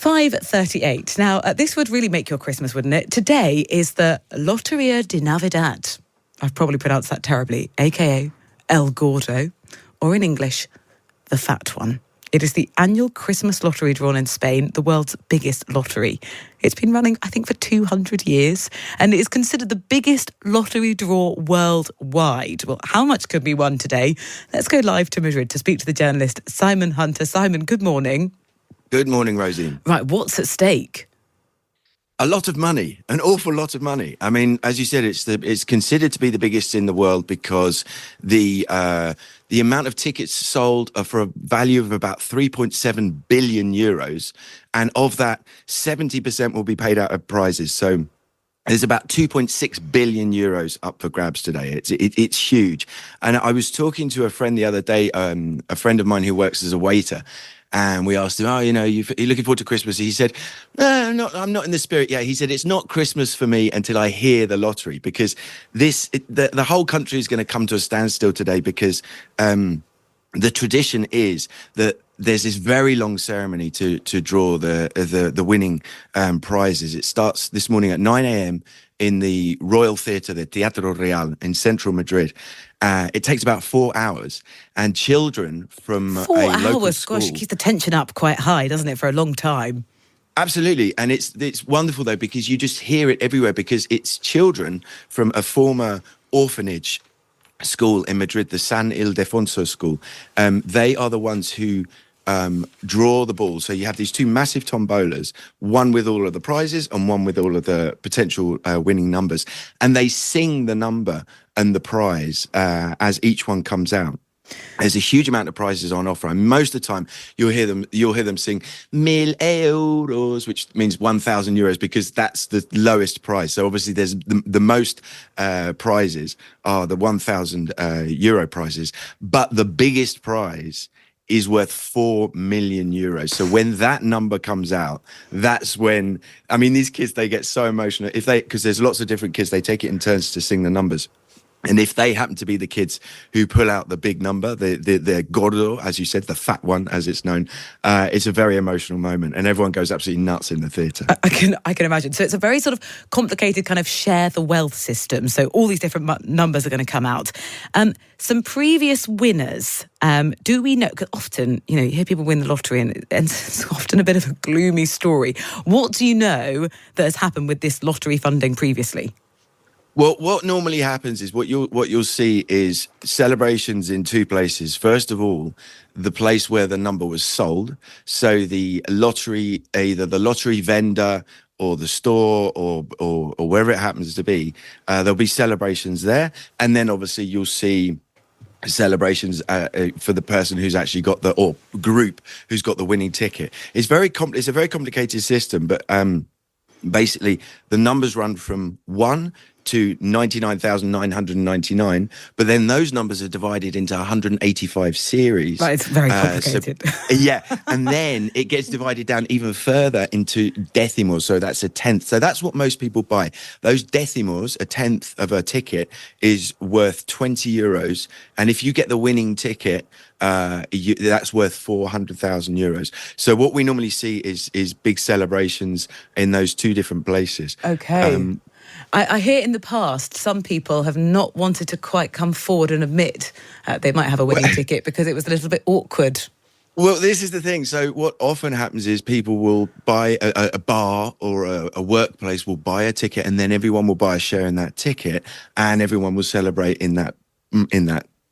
5:38. Now, this would really make your Christmas, wouldn't it? Today is the Loteria de Navidad. I've probably pronounced that terribly, a.k.a. El Gordo, or in English, the Fat One. It is the annual Christmas lottery drawn in Spain, the world's biggest lottery. It's been running, I think, for 200 years, and it is considered the biggest lottery draw worldwide. Well, how much could be won today? Let's go live to Madrid to speak to the journalist Simon Hunter. Simon, good morning. Good morning, Rosie. Right, what's at stake? A lot of money, an awful lot of money. I mean, as you said, it's considered to be the biggest in the world because the amount of tickets sold are for a value of about 3.7 billion euros, and of that, 70% will be paid out of prizes. So there's about 2.6 billion euros up for grabs today. It's huge. And I was talking to a friend the other day, a friend of mine who works as a waiter. And we asked him, you're looking forward to Christmas? He said, no, I'm not in the spirit yet. He said, it's not Christmas for me until I hear the lottery, because the whole country is going to come to a standstill today because the tradition is that there's this very long ceremony to draw the winning prizes. It starts this morning at 9 a.m. in the Royal Theatre, the Teatro Real in central Madrid. It takes about 4 hours, and children from 4 a local hours, school... gosh, keeps the tension up quite high, doesn't it, for a long time? Absolutely, and it's wonderful, though, because you just hear it everywhere, because it's children from a former orphanage school in Madrid, the San Ildefonso school. They are the ones who draw the ball. So you have these two massive tombolas, one with all of the prizes and one with all of the potential winning numbers. And they sing the number and the prize as each one comes out. There's a huge amount of prizes on offer, and most of the time you'll hear them sing 1,000 euros, which means 1,000 euros, because that's the lowest prize. So obviously there's the most prizes are the 1,000 euro prizes, but the biggest prize is worth 4 million euros. So when that number comes out, that's when, I mean, these kids, they get so emotional because there's lots of different kids, they take it in turns to sing the numbers. And if they happen to be the kids who pull out the big number, the Gordo, as you said, the fat one, as it's known, it's a very emotional moment, and everyone goes absolutely nuts in the theatre. I can imagine. So it's a very sort of complicated kind of share the wealth system. So all these different numbers are going to come out. Some previous winners, do we know? Because often, you hear people win the lottery, and it's often a bit of a gloomy story. What do you know that has happened with this lottery funding previously? Well, what normally happens is what you'll see is celebrations in two places. First of all, the place where the number was sold. So the lottery, either the lottery vendor or the store or wherever it happens to be, there'll be celebrations there. And then obviously you'll see celebrations for the person who's actually got or group who's got the winning ticket. It's a very complicated system, but basically the numbers run from 1 to 99,999, but then those numbers are divided into 185 series. Right, it's very complicated. And then it gets divided down even further into decimals, so that's a tenth. So that's what most people buy. Those decimals, a tenth of a ticket, is worth 20 euros, and if you get the winning ticket, that's worth 400,000 euros. So what we normally see is big celebrations in those two different places. Okay. I hear in the past some people have not wanted to quite come forward and admit they might have a winning ticket because it was a little bit awkward. Well, this is the thing. So what often happens is people will buy a bar or a workplace will buy a ticket, and then everyone will buy a share in that ticket, and everyone will celebrate in that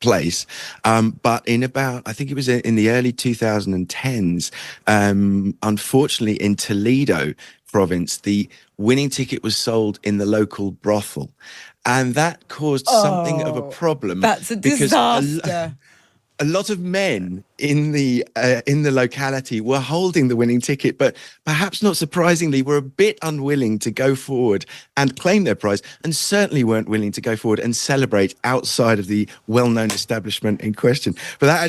place. But in about, I think it was in the early 2010s, unfortunately in Toledo province, the winning ticket was sold in the local brothel, and that caused something of a problem. That's a disaster. A lot of men in the locality were holding the winning ticket, but perhaps not surprisingly, were a bit unwilling to go forward and claim their prize, and certainly weren't willing to go forward and celebrate outside of the well-known establishment in question. But that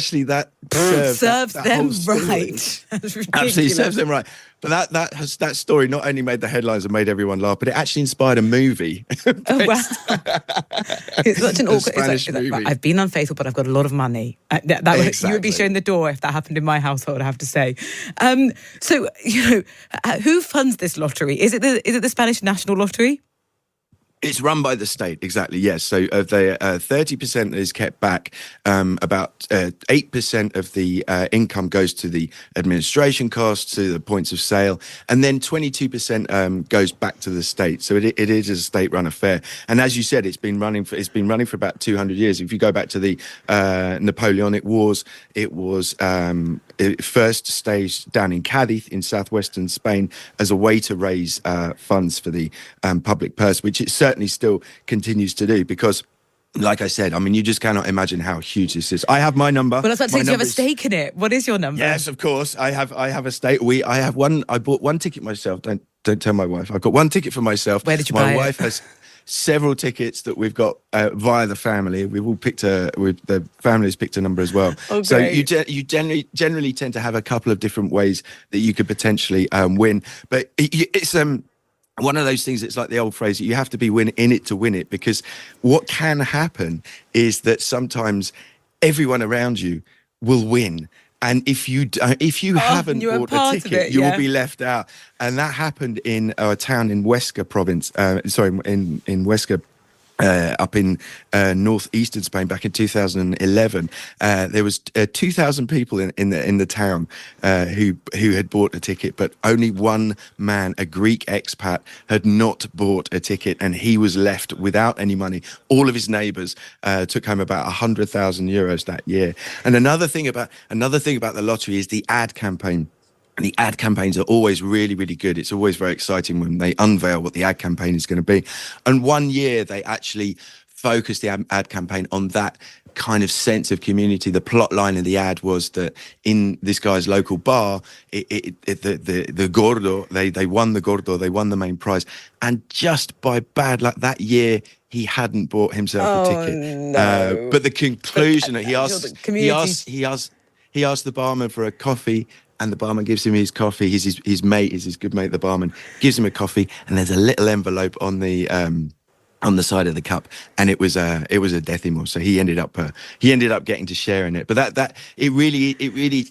serves that them whole story. right. That's Absolutely ridiculous. serves them right. But that story not only made the headlines and made everyone laugh, but it actually inspired a movie. Oh, wow. It's such an A awkward... Spanish it's like, right, movie. I've been unfaithful, but I've got a lot of money. You would be Exactly. shown the door if that happened in my household, I have to say. So, who funds this lottery? Is it the Spanish National Lottery? It's run by the state, exactly, yes. So of the 30% is kept back, about 8% of the income goes to the administration costs, to the points of sale, and then 22% goes back to the state. So it is a state-run affair. And as you said, it's been running for about 200 years. If you go back to the Napoleonic Wars, it was it first staged down in Cadiz in southwestern Spain as a way to raise funds for the public purse, which it certainly still continues to do, because like I said, I mean, you just cannot imagine how huge this is. I have my number. Well, that's what I say. Do you have a stake in it? What is your number? Yes, of course. I have a stake. I bought one ticket myself. Don't tell my wife. I've got one ticket for myself. Where did you buy it? My wife has several tickets that we've got via the family. We've all picked the family's picked a number as well. Oh, so great. you generally tend to have a couple of different ways that you could potentially win. But it's one of those things. It's like the old phrase: you have to be in it to win it. Because what can happen is that sometimes everyone around you will win. And if you haven't bought a ticket, you will be left out. And that happened in a town in Huesca province. In Huesca. Up in northeastern Spain back in 2011, there was 2,000 people in the town who had bought a ticket, but only one man, a Greek expat, had not bought a ticket, and he was left without any money. All of his neighbours took home about 100,000 euros that year. And another thing about the lottery is the ad campaign. And the ad campaigns are always really, really good. It's always very exciting when they unveil what the ad campaign is going to be. And one year they actually focused the ad campaign on that kind of sense of community. The plot line of the ad was that in this guy's local bar, the Gordo, they won the Gordo, they won the main prize. And just by bad luck that year, he hadn't bought himself a ticket. No. But the conclusion, he asked the barman for a coffee. And the barman gives him his coffee. His good mate, the barman, gives him a coffee, and there's a little envelope on the side of the cup, and it was a décimo. So he ended up getting to share in it. But that it really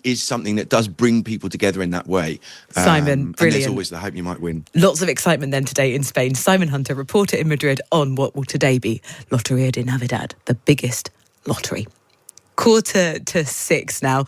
is something that does bring people together in that way. Simon, brilliant. And there's always the hope you might win. Lots of excitement then today in Spain. Simon Hunter, reporter in Madrid, on what will today be Loteria de Navidad, the biggest lottery. 5:45 now.